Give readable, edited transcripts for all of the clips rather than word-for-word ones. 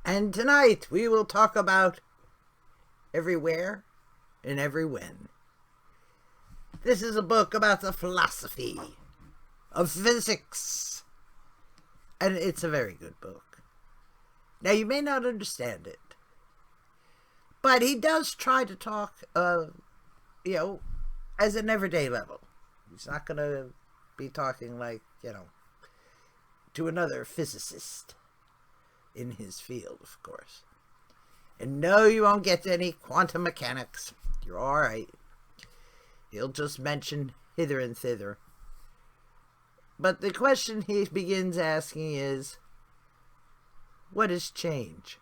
And tonight we will talk about everywhere and every when. This is a book about the philosophy of physics. And it's a very good book. Now, you may not understand it, but he does try to talk, as an everyday level. He's not going to be talking like, to another physicist in his field, of course. And no, you won't get any quantum mechanics. You're all right. He'll just mention hither and thither. But the question he begins asking is, what is change?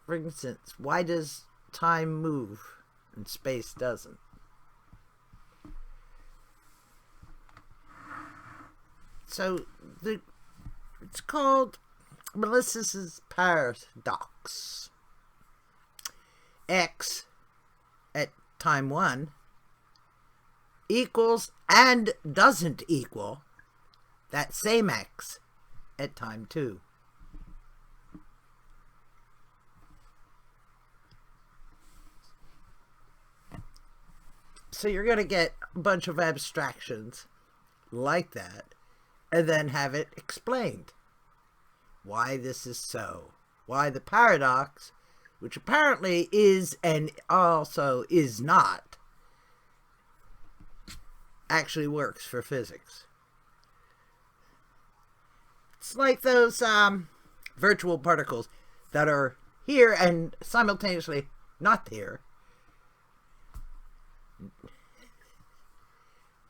For instance, why does time move and space doesn't? So, it's called Melissa's paradox. X at time 1 equals and doesn't equal that same X at time 2. So you're going to get a bunch of abstractions like that and then have it explained. Why this is so. Why the paradox, which apparently is and also is not, actually works for physics. It's like those virtual particles that are here and simultaneously not here.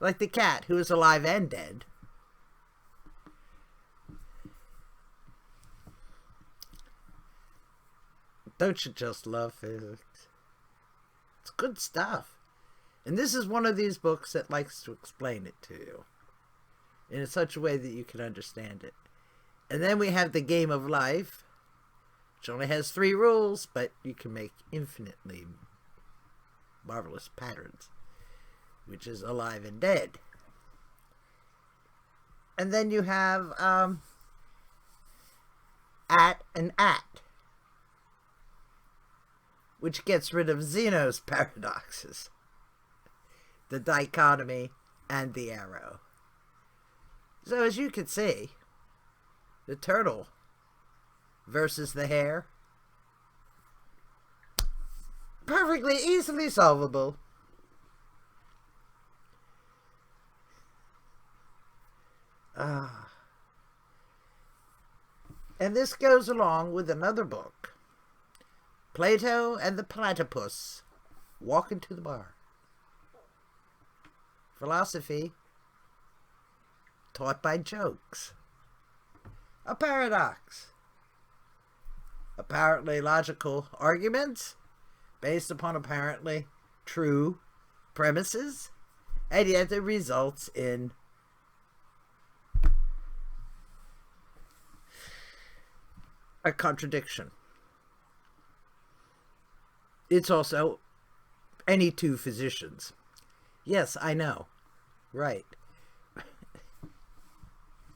Like the cat who is alive and dead. Don't you just love physics? It's good stuff. And this is one of these books that likes to explain it to you in such a way that you can understand it. And then we have the game of life, which only has 3 rules, but you can make infinitely marvelous patterns, which is alive and dead. And then you have at and at, which gets rid of Zeno's paradoxes, the dichotomy and the arrow. So as you can see, the turtle versus the hare, perfectly easily solvable. And this goes along with another book, Plato and the Platypus Walk into the Bar. Philosophy taught by jokes. A paradox. Apparently logical arguments based upon apparently true premises, and yet it results in a contradiction. It's also any two physicians. Yes, I know. Right.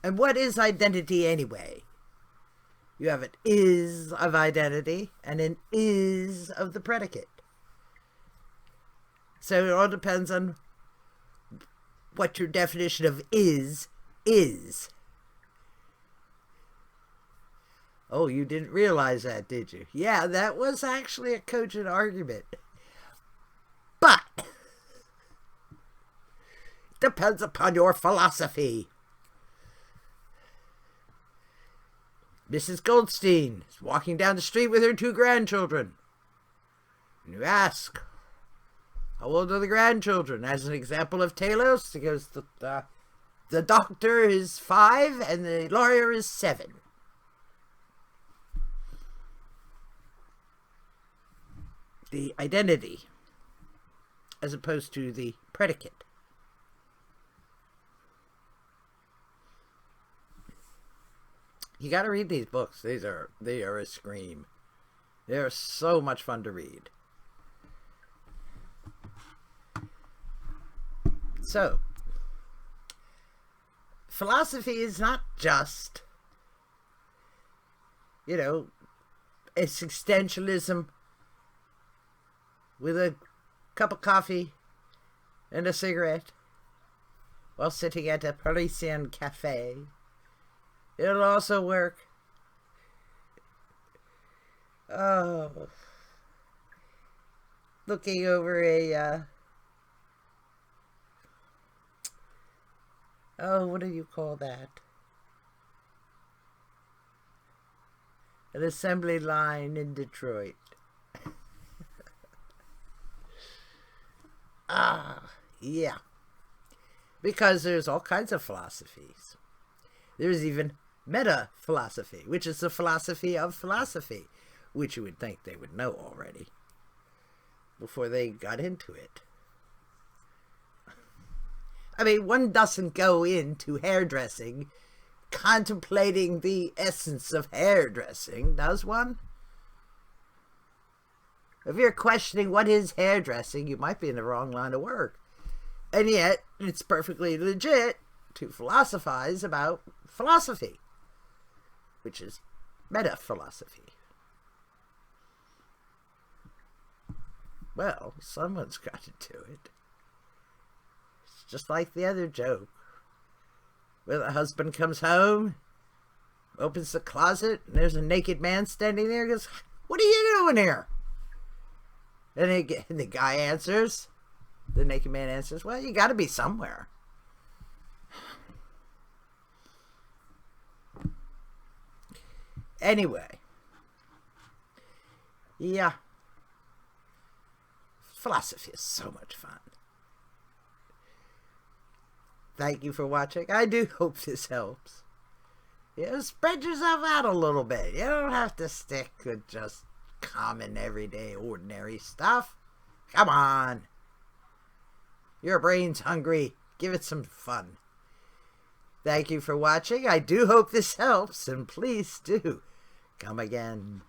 And what is identity anyway? You have an is of identity and an is of the predicate. So it all depends on what your definition of is. Oh, you didn't realize that, did you? Yeah, that was actually a cogent argument. But it depends upon your philosophy. Mrs. Goldstein is walking down the street with her 2 grandchildren. And you ask, how old are the grandchildren? As an example of Talos, it goes, the doctor is 5 and the lawyer is 7. The identity, as opposed to the predicate. You got to read these books. They are a scream. They are so much fun to read. So, philosophy is not just you know, existentialism with a cup of coffee and a cigarette while sitting at a Parisian cafe. It'll also work. Oh, looking over a, what do you call that? An assembly line in Detroit. Yeah. Because there's all kinds of philosophies. There's even meta-philosophy, which is the philosophy of philosophy, which you would think they would know already before they got into it. I mean, one doesn't go into hairdressing contemplating the essence of hairdressing, does one? If you're questioning what is hairdressing, you might be in the wrong line of work. And yet, it's perfectly legit to philosophize about philosophy, which is meta-philosophy. Well, someone's got to do it. It's just like the other joke, where the husband comes home, opens the closet, and there's a naked man standing there and goes, "What are you doing here?" And the guy answers, the naked man answers, "Well, you got to be somewhere." Anyway. Yeah. Philosophy is so much fun. Thank you for watching. I do hope this helps. Spread yourself out a little bit. You don't have to stick with just common, everyday, ordinary stuff. Come on. Your brain's hungry. Give it some fun. Thank you for watching. I do hope this helps, and please do come again.